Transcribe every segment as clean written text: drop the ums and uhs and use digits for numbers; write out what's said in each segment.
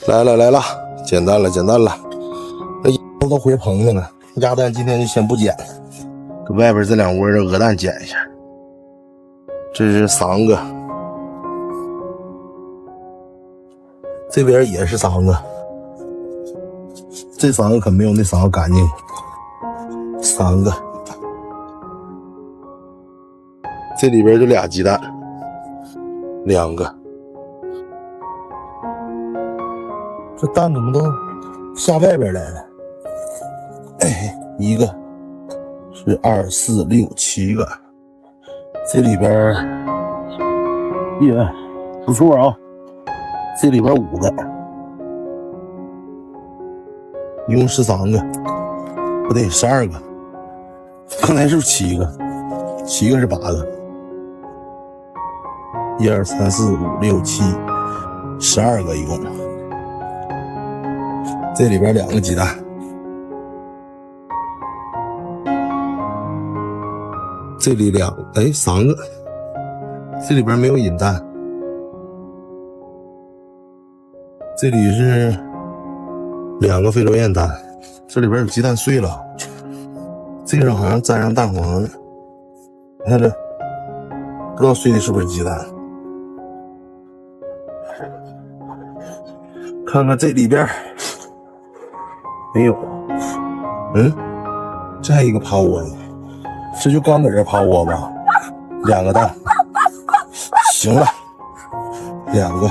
来了来了，简单了简单了，这鸭都回棚子了。鸭蛋今天就先不捡，搁外边这两窝的鹅蛋捡一下。这是3个，这边也是3个，这3个可没有那3个干净。3个，这里边就俩鸡蛋，2个。这蛋怎么都下外边来了？哎，一个是2、4、6、7个，这里边也不错啊。这里边5个，一共13个，不对，12个。刚才是不是7个？7个是8个。1、2、3、4、5、6、7、12个一共。这里边2个鸡蛋，这里3个，这里边没有引蛋，这里是2个非洲雁蛋，这里边有鸡蛋碎了，这个好像沾上蛋黄了，你看这不知道碎的是不是鸡蛋，看看这里边没有，这还一个趴窝呢，这就刚搁这趴窝吧，2个蛋，行了，2个，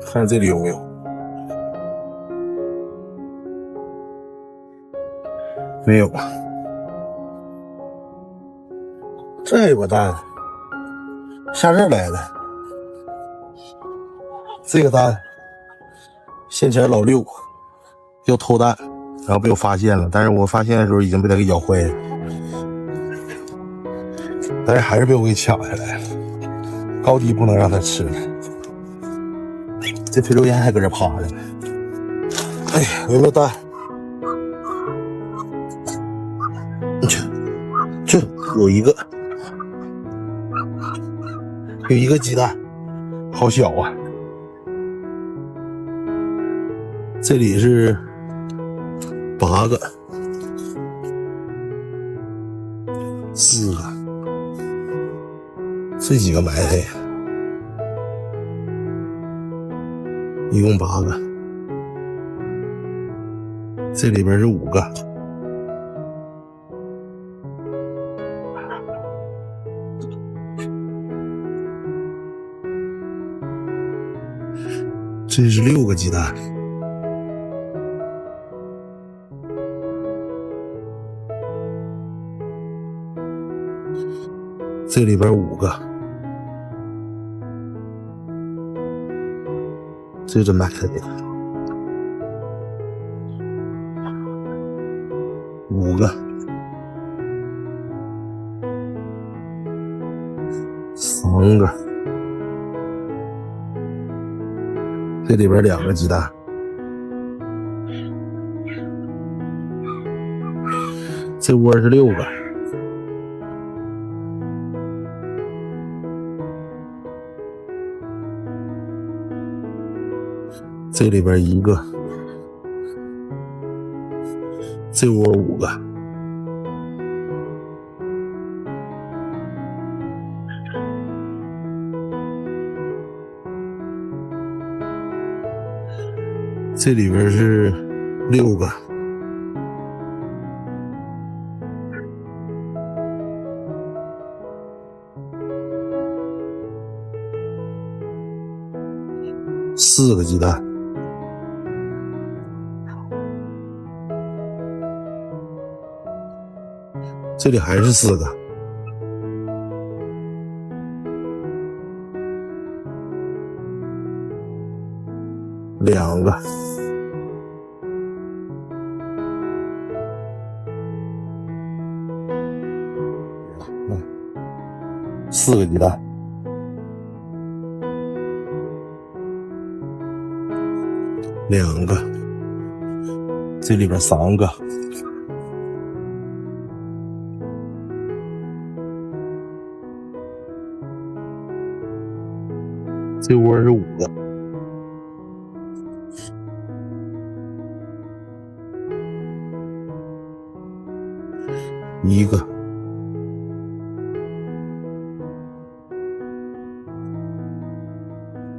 看这里有没有，没有，这还有个蛋，下这儿来的，这个蛋先前老6要偷蛋，然后被我发现了，但是我发现的时候已经被他给咬坏了，但是还是被我给抢下来了，高低不能让他吃了。这非洲雁还搁这趴着呢，哎呀，有没有蛋？这有一个鸡蛋，好小啊。这里是8个，4个，这几个埋汰呀？一共8个，这里边是5个，这是6个鸡蛋。这里边5个，这真埋汰的，5个，3个，这里边2个鸡蛋，这窝是6个。这里边1个，这窝5个，这里边是6个，4个鸡蛋。这里还是4个，2个，4个鸡蛋，2个，这里边3个。这窝是5个，1个，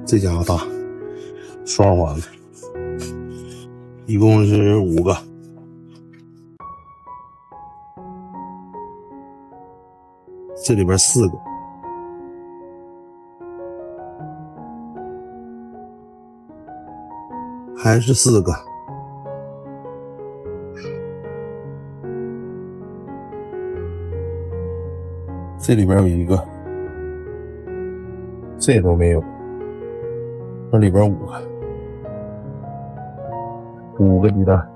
这家伙大，双环的，一共是5个。这里边4个，还是4个。这里边有1个，这都没有。这里边5个，5个鸡蛋。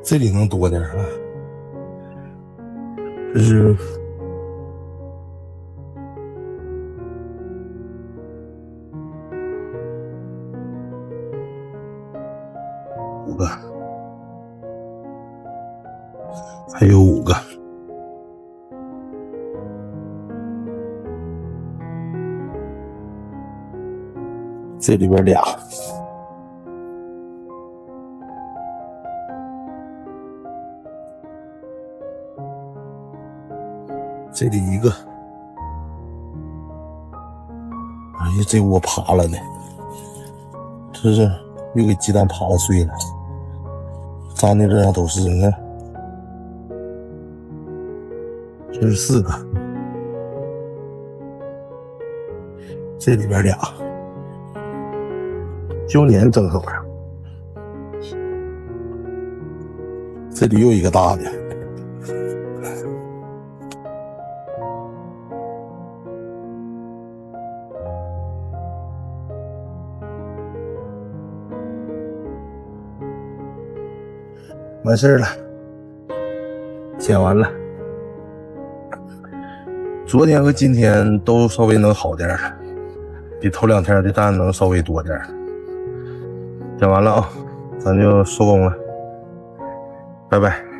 这里能多点啊，这是5个，还有5个，这里边俩。这里1个，哎呀，这窝爬了呢，这是又给鸡蛋爬了碎了，粘的这样都是，你看，这是4个，这里边俩，就粘正手上，这里又一个大的。完事了，剪完了。昨天和今天都稍微能好点了，比头2天的蛋能稍微多点。剪完了啊，咱就收工了，拜拜。